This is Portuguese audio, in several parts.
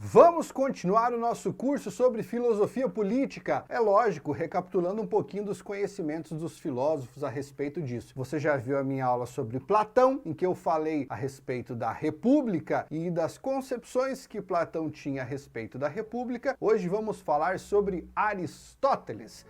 Vamos continuar o nosso curso sobre filosofia política. É lógico, recapitulando um pouquinho dos conhecimentos dos filósofos a respeito disso. Você já viu a minha aula sobre Platão, em que eu falei a respeito da República e das concepções que Platão tinha a respeito da República. Hoje vamos falar sobre Aristóteles.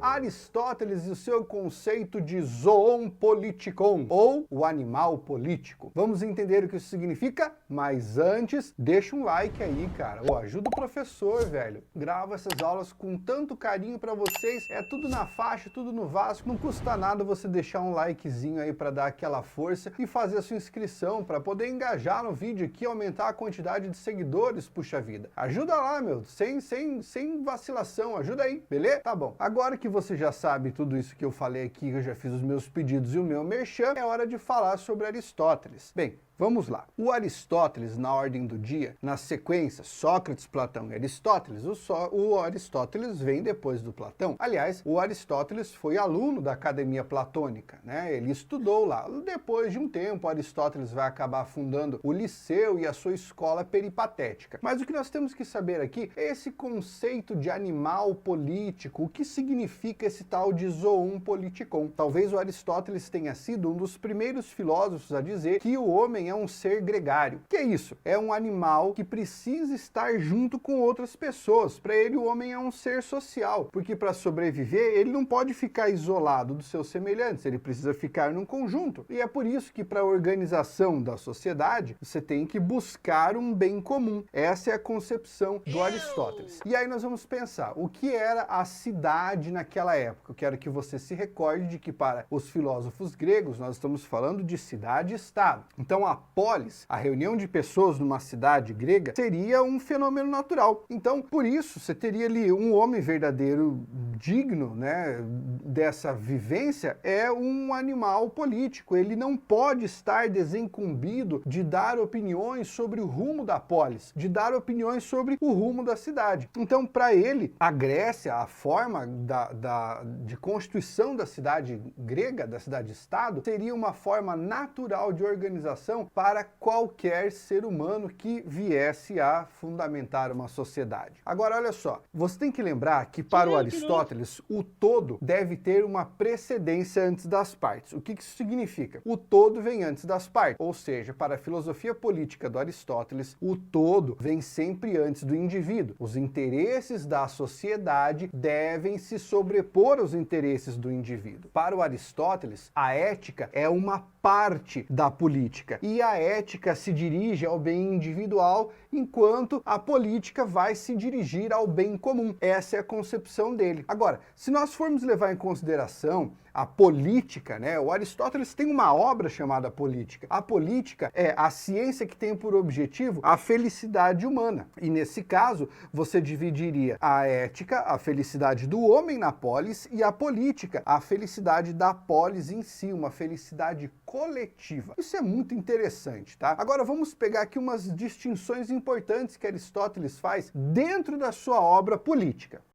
Aristóteles e o seu conceito de zoon politikon, ou o animal político. Vamos entender o que isso significa? Mas antes, deixa um like aí, cara. Ajuda o professor, velho. Grava essas aulas com tanto carinho pra vocês. É tudo na faixa, tudo no Vasco. Não custa nada você deixar um likezinho aí pra dar aquela força e fazer a sua inscrição pra poder engajar no vídeo aqui, aumentar a quantidade de seguidores, puxa vida. Ajuda lá, meu. Sem vacilação. Ajuda aí, beleza? Tá bom. Agora que você já sabe tudo isso que eu falei aqui, eu já fiz os meus pedidos e o meu merchan, é hora de falar sobre Aristóteles. Bem, vamos lá. O Aristóteles, na ordem do dia, na sequência, Sócrates, Platão e Aristóteles, o Aristóteles vem depois do Platão. Aliás, o Aristóteles foi aluno da Academia Platônica, né? Ele estudou lá. Depois de um tempo, Aristóteles vai acabar fundando o Liceu e a sua escola peripatética. Mas o que nós temos que saber aqui é esse conceito de animal político, o que significa esse tal de zoon politikon. Talvez o Aristóteles tenha sido um dos primeiros filósofos a dizer que o homem é um ser gregário. Que é isso? É um animal que precisa estar junto com outras pessoas. Para ele, o homem é um ser social, porque para sobreviver, ele não pode ficar isolado dos seus semelhantes, ele precisa ficar num conjunto. E é por isso que para a organização da sociedade, você tem que buscar um bem comum. Essa é a concepção do Aristóteles. E aí nós vamos pensar, o que era a cidade naquela época? Eu quero que você se recorde de que para os filósofos gregos, nós estamos falando de cidade-estado. Então a polis, a reunião de pessoas numa cidade grega, seria um fenômeno natural. Então, por isso, você teria ali um homem verdadeiro digno, né, dessa vivência, é um animal político. Ele não pode estar desincumbido de dar opiniões sobre o rumo da polis, de dar opiniões sobre o rumo da cidade. Então, para ele, a Grécia, a forma de constituição da cidade grega, da cidade-estado, seria uma forma natural de organização para qualquer ser humano que viesse a fundamentar uma sociedade. Agora, olha só, você tem que lembrar que para o Aristóteles, o todo deve ter uma precedência antes das partes. O que isso significa? O todo vem antes das partes, ou seja, para a filosofia política do Aristóteles, o todo vem sempre antes do indivíduo. Os interesses da sociedade devem se sobrepor aos interesses do indivíduo. Para o Aristóteles, a ética é uma parte da política, e a ética se dirige ao bem individual, enquanto a política vai se dirigir ao bem comum. Essa é a concepção dele. Agora, se nós formos levar em consideração a política, né? O Aristóteles tem uma obra chamada Política. A política é a ciência que tem por objetivo a felicidade humana. E nesse caso, você dividiria a ética, a felicidade do homem na polis, e a política, a felicidade da polis em si, uma felicidade coletiva. Isso é muito interessante, tá? Agora vamos pegar aqui umas distinções importantes que Aristóteles faz dentro da sua obra Política.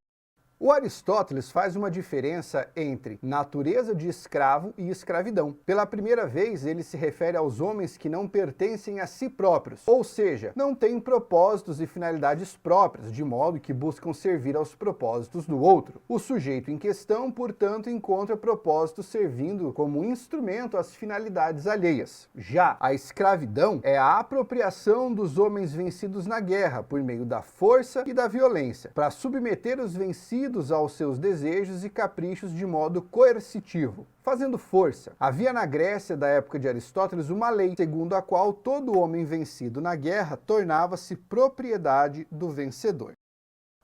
O Aristóteles faz uma diferença entre natureza de escravo e escravidão. Pela primeira vez, ele se refere aos homens que não pertencem a si próprios, ou seja, não têm propósitos e finalidades próprias, de modo que buscam servir aos propósitos do outro. O sujeito em questão, portanto, encontra propósito servindo como instrumento às finalidades alheias. Já a escravidão é a apropriação dos homens vencidos na guerra, por meio da força e da violência, para submeter os vencidos aos seus desejos e caprichos de modo coercitivo, fazendo força. Havia na Grécia da época de Aristóteles uma lei, segundo a qual todo homem vencido na guerra tornava-se propriedade do vencedor.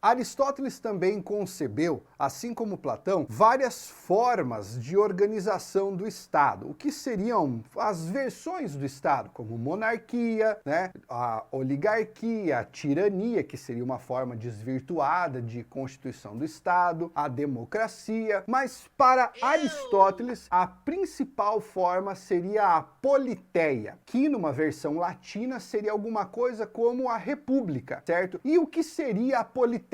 Aristóteles também concebeu, assim como Platão, várias formas de organização do Estado, o que seriam as versões do Estado, como monarquia, né, a oligarquia, a tirania, que seria uma forma desvirtuada de constituição do Estado, a democracia, mas para Aristóteles a principal forma seria a politeia, que numa versão latina seria alguma coisa como a república, certo? E o que seria a politeia?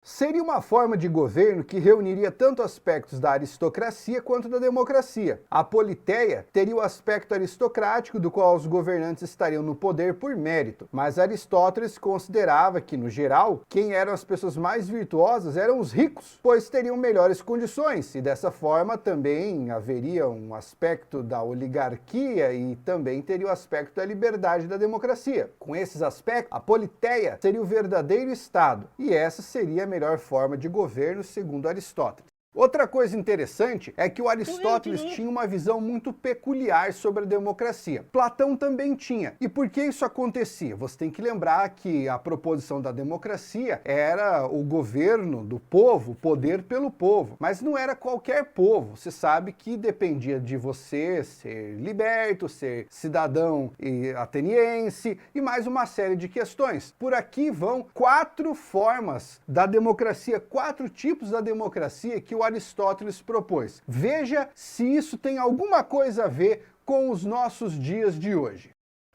Seria uma forma de governo que reuniria tanto aspectos da aristocracia quanto da democracia. A politeia teria o aspecto aristocrático, do qual os governantes estariam no poder por mérito, mas Aristóteles considerava que, no geral, quem eram as pessoas mais virtuosas eram os ricos, pois teriam melhores condições, e dessa forma também haveria um aspecto da oligarquia e também teria o aspecto da liberdade da democracia. Com esses aspectos, a politeia seria o verdadeiro Estado, e essa seria a melhor forma de governo, segundo Aristóteles. Outra coisa interessante é que o Aristóteles tinha uma visão muito peculiar sobre a democracia. Platão também tinha. E por que isso acontecia? Você tem que lembrar que a proposição da democracia era o governo do povo, o poder pelo povo. Mas não era qualquer povo. Você sabe que dependia de você ser liberto, ser cidadão ateniense e mais uma série de questões. Por aqui vão 4 formas da democracia, 4 tipos da democracia que o Aristóteles propôs. Veja se isso tem alguma coisa a ver com os nossos dias de hoje.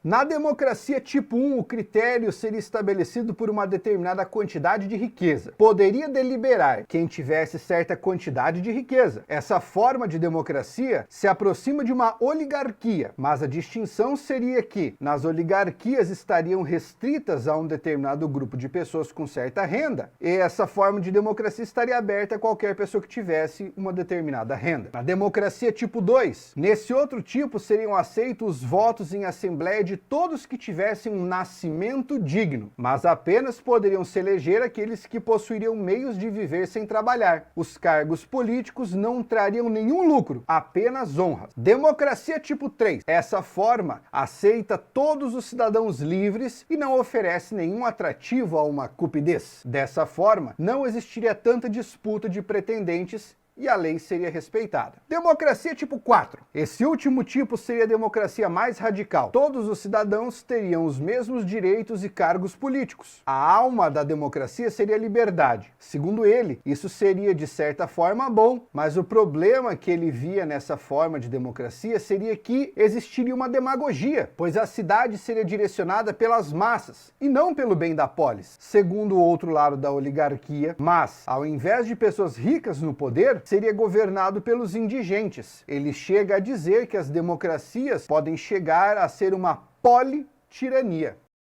Na democracia tipo 1, o critério seria estabelecido por uma determinada quantidade de riqueza. Poderia deliberar quem tivesse certa quantidade de riqueza. Essa forma de democracia se aproxima de uma oligarquia, mas a distinção seria que nas oligarquias estariam restritas a um determinado grupo de pessoas com certa renda, e essa forma de democracia estaria aberta a qualquer pessoa que tivesse uma determinada renda. Na democracia tipo 2, nesse outro tipo seriam aceitos os votos em assembleia de todos que tivessem um nascimento digno, mas apenas poderiam se eleger aqueles que possuiriam meios de viver sem trabalhar. Os cargos políticos não trariam nenhum lucro, apenas honras. Democracia tipo 3. Essa forma aceita todos os cidadãos livres e não oferece nenhum atrativo a uma cupidez. Dessa forma, não existiria tanta disputa de pretendentes e a lei seria respeitada. Democracia tipo 4. Esse último tipo seria a democracia mais radical. Todos os cidadãos teriam os mesmos direitos e cargos políticos. A alma da democracia seria a liberdade. Segundo ele, isso seria de certa forma bom, mas o problema que ele via nessa forma de democracia seria que existiria uma demagogia, pois a cidade seria direcionada pelas massas e não pelo bem da polis. Segundo o outro lado da oligarquia, mas ao invés de pessoas ricas no poder, seria governado pelos indigentes. Ele chega a dizer que as democracias podem chegar a ser uma politirania.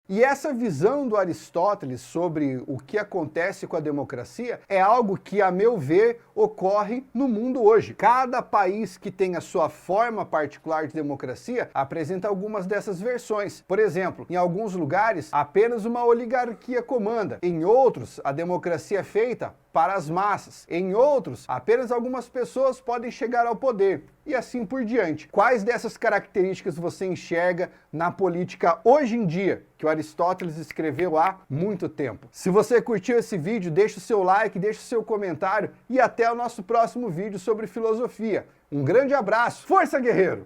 E essa visão do Aristóteles sobre o que acontece com a democracia é algo que, a meu ver, ocorre no mundo hoje. Cada país que tem a sua forma particular de democracia apresenta algumas dessas versões. Por exemplo, em alguns lugares, apenas uma oligarquia comanda. Em outros, a democracia é feita para as massas. Em outros, apenas algumas pessoas podem chegar ao poder. E assim por diante. Quais dessas características você enxerga na política hoje em dia, que o Aristóteles escreveu há muito tempo? Se você curtiu esse vídeo, deixa o seu like, deixa o seu comentário e até o nosso próximo vídeo sobre filosofia. Um grande abraço, força guerreiro!